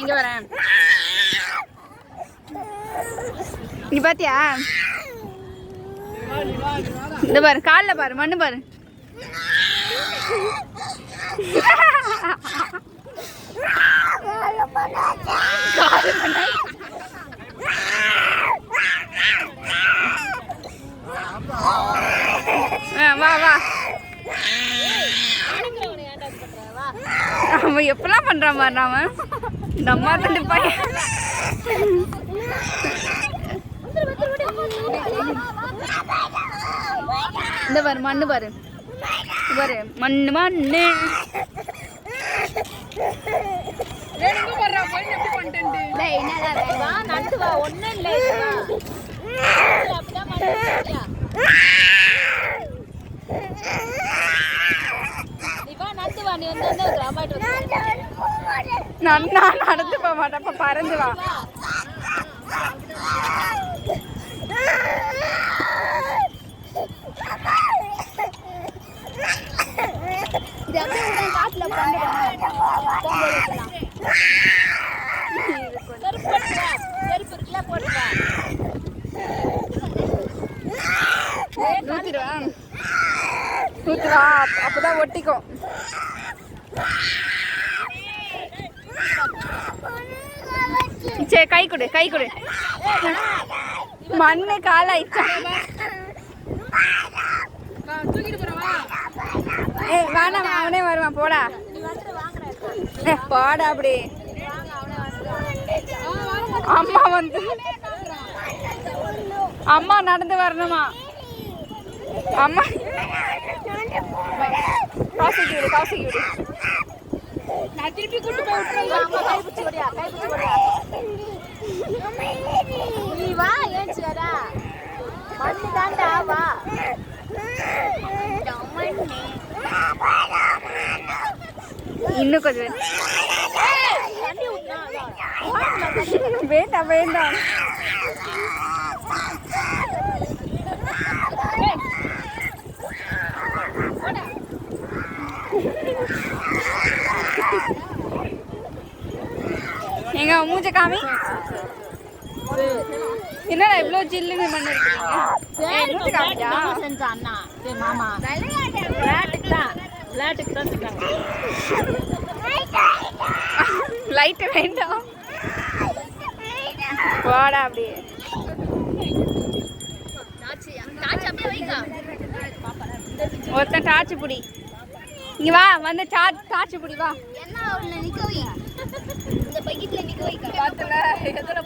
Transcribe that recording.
இங்க வரேன் நீ பாத்தியா? இந்த பாரு, காலில் பாரு, மண்ணு பாரு. வா வா, அவன் எப்பெல்லாம் பண்றான் பாரு. அவன் நம்ம தண்டு பையன். இந்த பாரு, மண்ணு பாரு பாரு, மண்ணு மண்ணு. நான் நடந்து போக மாட்டேன், பறந்து வா. நூத்திருவா, அப்பதான் ஒட்டிக்கும். சரி, கை கொடு, கை கொடு. மண்ணு காலாயிடுச்சா? வேணாம், அவனே வருவான். போடா போடா. அப்படி அம்மா வந்து அம்மா நடந்து வரணுமா? அம்மா காசிக்கு விடு, காசிக்கு விடு. நான் திருப்பி கூட்டு போய் நீ வா, ஏன் சேரா மண்ணு தாண்டா, வா. இன்னும் கொஞ்சம் வேண்டாம் வேண்டாம். எங்க மூஞ்ச காமி. என்னடா இவ்வளோ ஜில்லுன்னு மண்ணு இருக்கீங்க? அண்ணா மாமா விளையாட்டுக்கு தான் லைட்டு வேண்டாம், போடா. அப்படியே ஒருத்தன் டாச்சு புடி. இங்க வா, வந்து டாச்சு புடி. வா, என்ன நிக்க வை, இந்த பக்கெட்ல நிக்க வை. பாத்துல எதுல